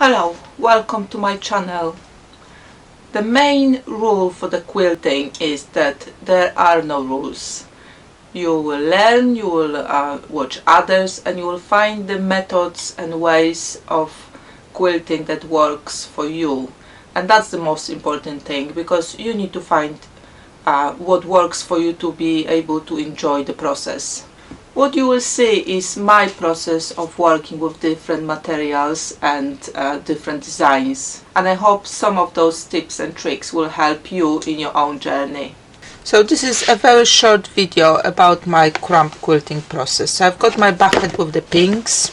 Hello, welcome to my channel. The main rule for the quilting is that there are no rules. You will learn, you will watch others, and you will find the methods and ways of quilting that works for you. And that's the most important thing, because you need to find what works for you to be able to enjoy the process. What you will see is my process of working with different materials and different designs, and I hope some of those tips and tricks will help you in your own journey. So this is a very short video about my crumb quilting process. So I've got my bucket with the pinks,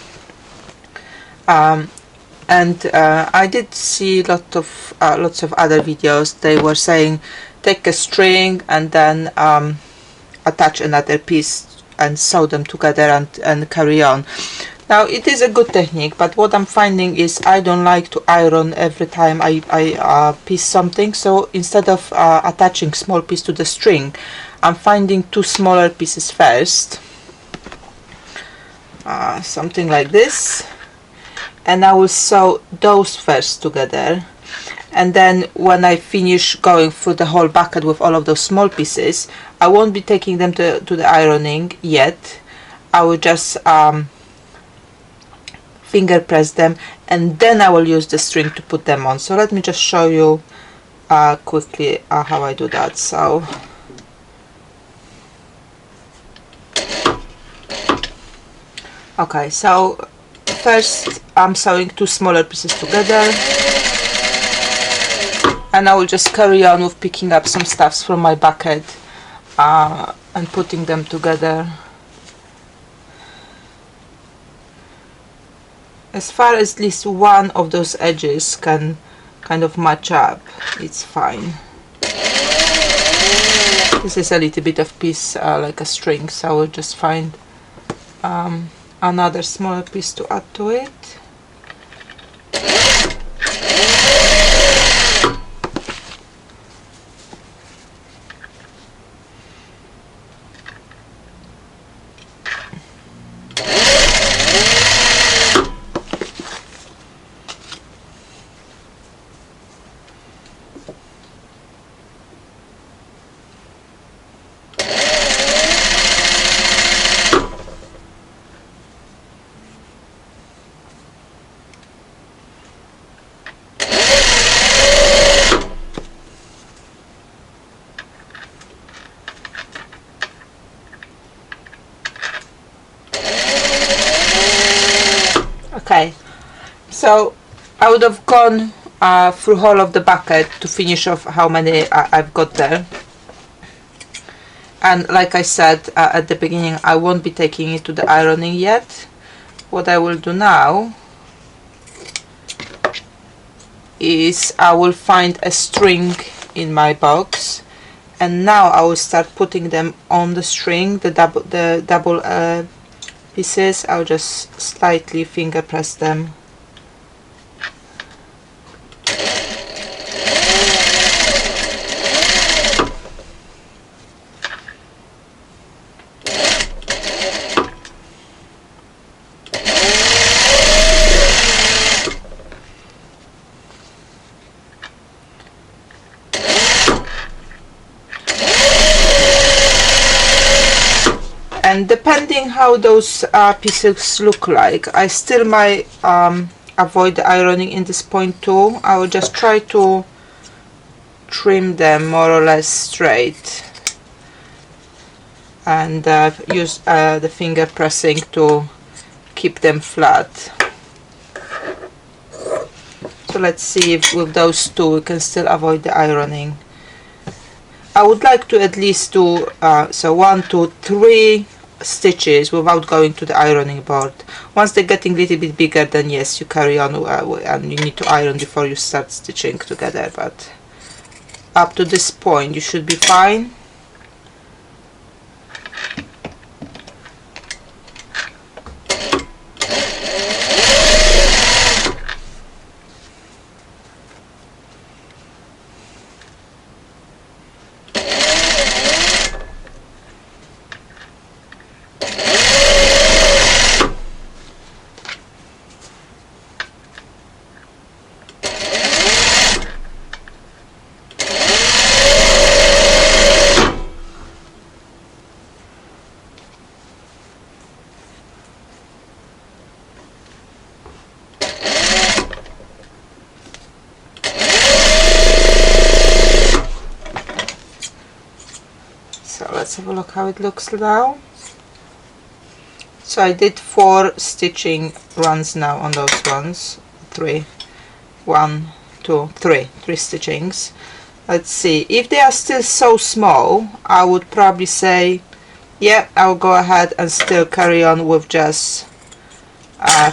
and I did see lots of other videos. They were saying take a string and then attach another piece and sew them together and carry on. Now it is a good technique, but what I'm finding is I don't like to iron every time I piece something. So instead of attaching small piece to the string, I'm finding two smaller pieces first, something like this, and I will sew those first together. And then when I finish going through the whole bucket with all of those small pieces, I won't be taking them to the ironing yet. I will just finger press them, and then I will use the string to put them on. So let me just show you quickly how I do that. So okay, so first I'm sewing two smaller pieces together, and I will just carry on with picking up some stuffs from my bucket and putting them together. As far as at least one of those edges can kind of match up, it's fine. This is a little bit of piece like a string, so I will just find another smaller piece to add to it. Okay, so I would have gone through all of the bucket to finish off how many I've got there. And like I said at the beginning, I won't be taking it to the ironing yet. What I will do now is I will find a string in my box, and now I will start putting them on the string, the double pieces. I'll just slightly finger press them. And depending how those pieces look like, I still might avoid the ironing in this point too. I will just try to trim them more or less straight and use the finger pressing to keep them flat. So let's see if with those two we can still avoid the ironing. I would like to at least do so 1, 2, 3 stitches without going to the ironing board. Once they're getting a little bit bigger, then yes, you carry on and you need to iron before you start stitching together, but up to this point you should be fine. have a look how it looks now. So I did 4 stitching runs now on those ones. 3, 1, 2, 3 stitchings. Let's see, if they are still so small, I would probably say, yeah, I'll go ahead and still carry on with just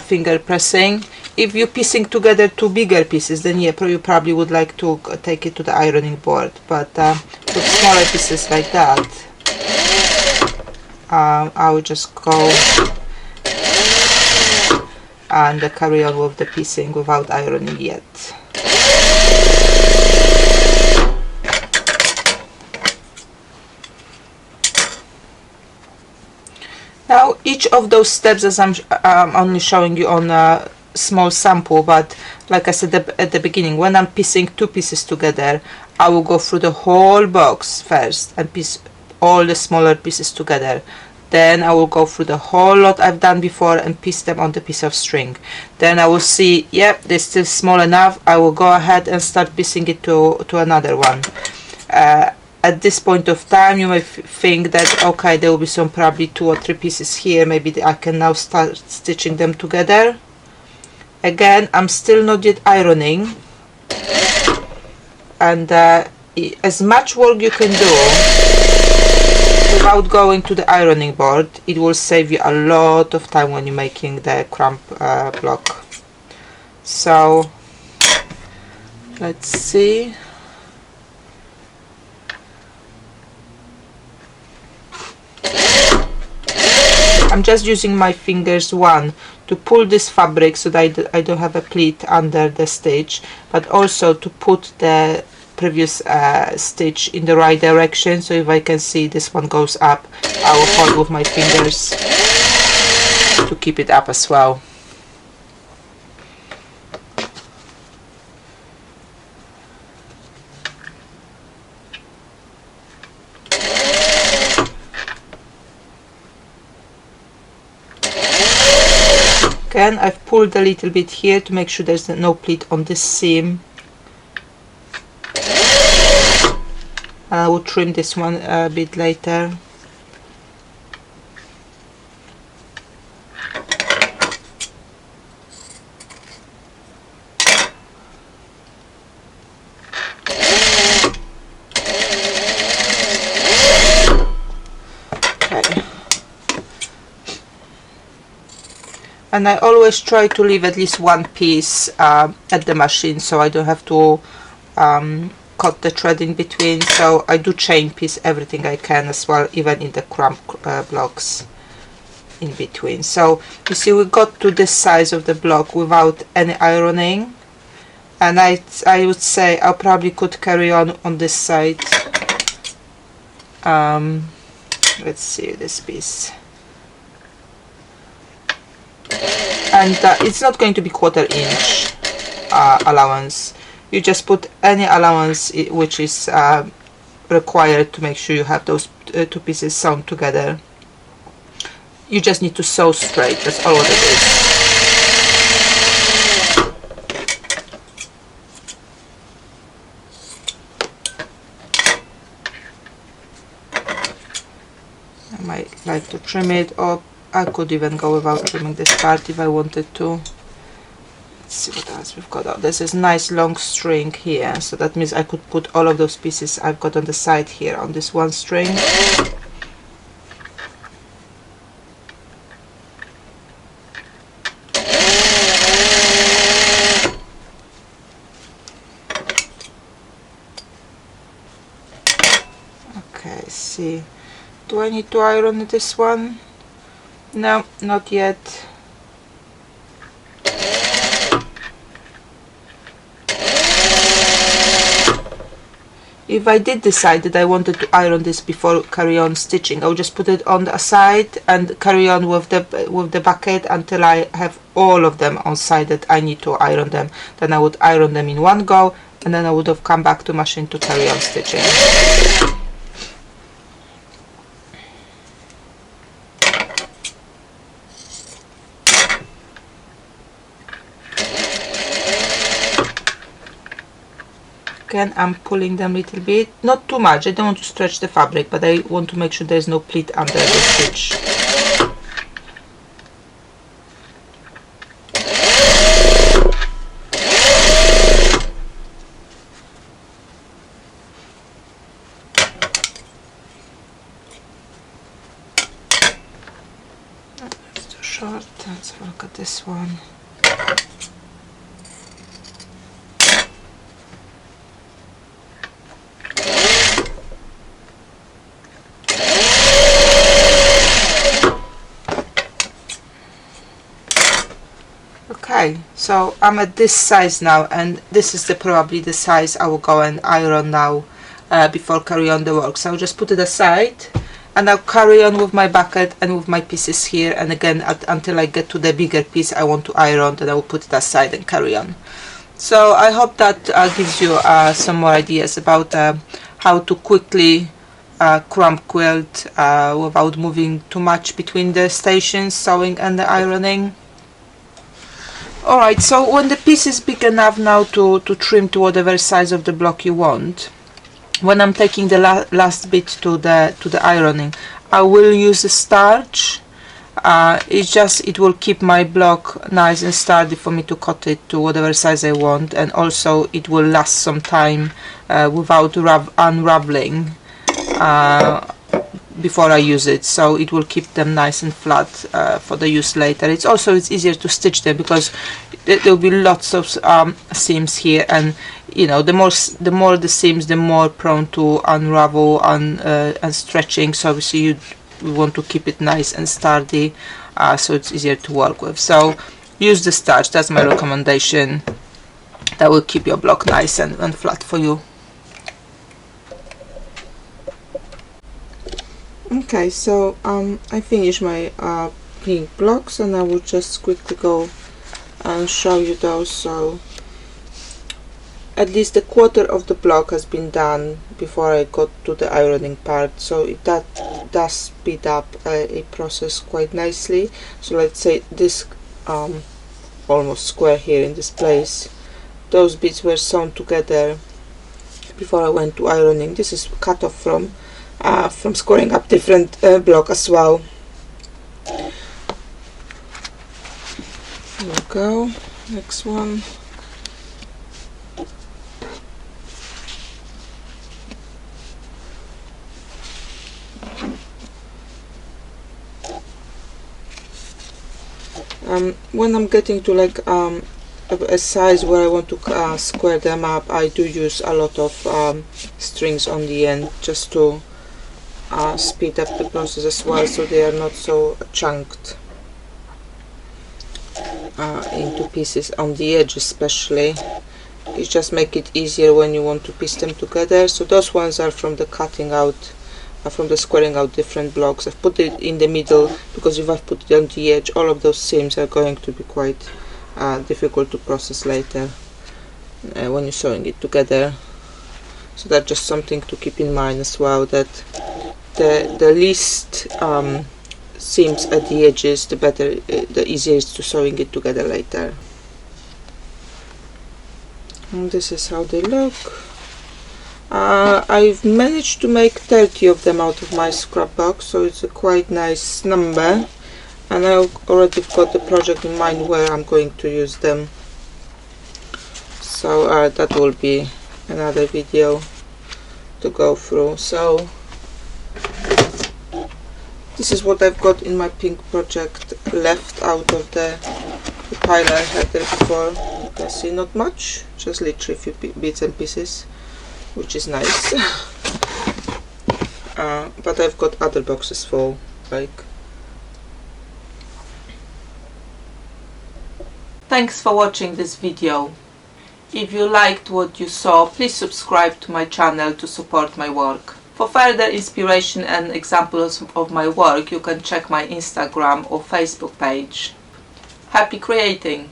finger pressing. If you're piecing together 2 bigger pieces, then yeah, you probably would like to take it to the ironing board. But with smaller pieces like that, I will just go and carry on with the piecing without ironing yet. Now each of those steps, as I'm only showing you on a small sample, but like I said at the beginning, when I'm piecing 2 pieces together, I will go through the whole box first and piece all the smaller pieces together. Then I will go through the whole lot I've done before and piece them on the piece of string. Then I will see, yep, they're still small enough, I will go ahead and start piecing it to another one. At this point of time, you may think that okay, there will be some probably 2 or 3 pieces here, maybe I can now start stitching them together. Again, I'm still not yet ironing, and as much work you can do without going to the ironing board, it will save you a lot of time when you're making the crumb block. So let's see. I'm just using my fingers, one, to pull this fabric so that I don't have a pleat under the stitch, but also to put the previous stitch in the right direction. So if I can see this one goes up, I will hold with my fingers to keep it up as well. Again, I've pulled a little bit here to make sure there's no pleat on this seam. And I will trim this one a bit later. And I always try to leave at least 1 piece at the machine, so I don't have to cut the thread in between. So I do chain piece everything I can as well, even in the crumb blocks in between. So you see, we got to this size of the block without any ironing, and I would say I probably could carry on this side. Let's see this piece. And it's not going to be 1/4 inch allowance. You just put any allowance which is required to make sure you have those 2 pieces sewn together. You just need to sew straight, that's all what it is. I might like to trim it, or I could even go without trimming this part if I wanted to. Let's see what else we've got. Oh, there's this nice long string here, so that means I could put all of those pieces I've got on the side here on this one string. Okay, see. Do I need to iron this one? No, not yet. If I did decide that I wanted to iron this before carry on stitching, I would just put it on the side and carry on with the bucket until I have all of them on side that I need to iron them. Then I would iron them in one go, and then I would have come back to machine to carry on stitching. again I'm pulling them a little bit, not too much. I don't want to stretch the fabric, but I want to make sure there's no pleat under the stitch. That's too short. Let's have a look at this one. Okay, so I'm at this size now, and this is probably the size I will go and iron now before carry on the work. So I'll just put it aside, and I'll carry on with my bucket and with my pieces here, and again until I get to the bigger piece I want to iron, then I will put it aside and carry on. So I hope that gives you some more ideas about how to quickly crumb quilt without moving too much between the stations, sewing and the ironing. Alright, so when the piece is big enough now to trim to whatever size of the block you want, when I'm taking the last bit to the ironing, I will use a starch. It will keep my block nice and sturdy for me to cut it to whatever size I want, and also it will last some time without unraveling before I use it, so it will keep them nice and flat for the use later. It's easier to stitch them because there will be lots of seams here, and you know, the more the seams, the more prone to unravel and stretching. So obviously we want to keep it nice and sturdy, so it's easier to work with. So use the starch. That's my recommendation. That will keep your block nice and flat for you. Okay, so I finished my pink blocks, and I will just quickly go and show you those. So at least the quarter of the block has been done before I got to the ironing part, so that does speed up a process quite nicely. So let's say this almost square here in this place, those bits were sewn together before I went to ironing. This is cut off from squaring up different block as well. There we go. Next one. When I'm getting to like a size where I want to square them up, I do use a lot of strings on the end just to speed up the process as well, so they are not so chunked into pieces on the edge. Especially it just make it easier when you want to piece them together. So those ones are from the cutting out, from the squaring out different blocks. I've put it in the middle because if I've put it on the edge, all of those seams are going to be quite difficult to process later when you're sewing it together. So that's just something to keep in mind as well, that the least seams at the edges, the better, the easier it's to sewing it together later. And this is how they look. I've managed to make 30 of them out of my scrap box, so it's a quite nice number, and I already got the project in mind where I'm going to use them. So that will be another video to go through. So this is what I've got in my pink project left out of the pile I had there before. You can see not much, just literally a few bits and pieces, which is nice. But I've got other boxes full, like. Thanks for watching this video. If you liked what you saw, please subscribe to my channel to support my work. For further inspiration and examples of my work, you can check my Instagram or Facebook page. Happy creating!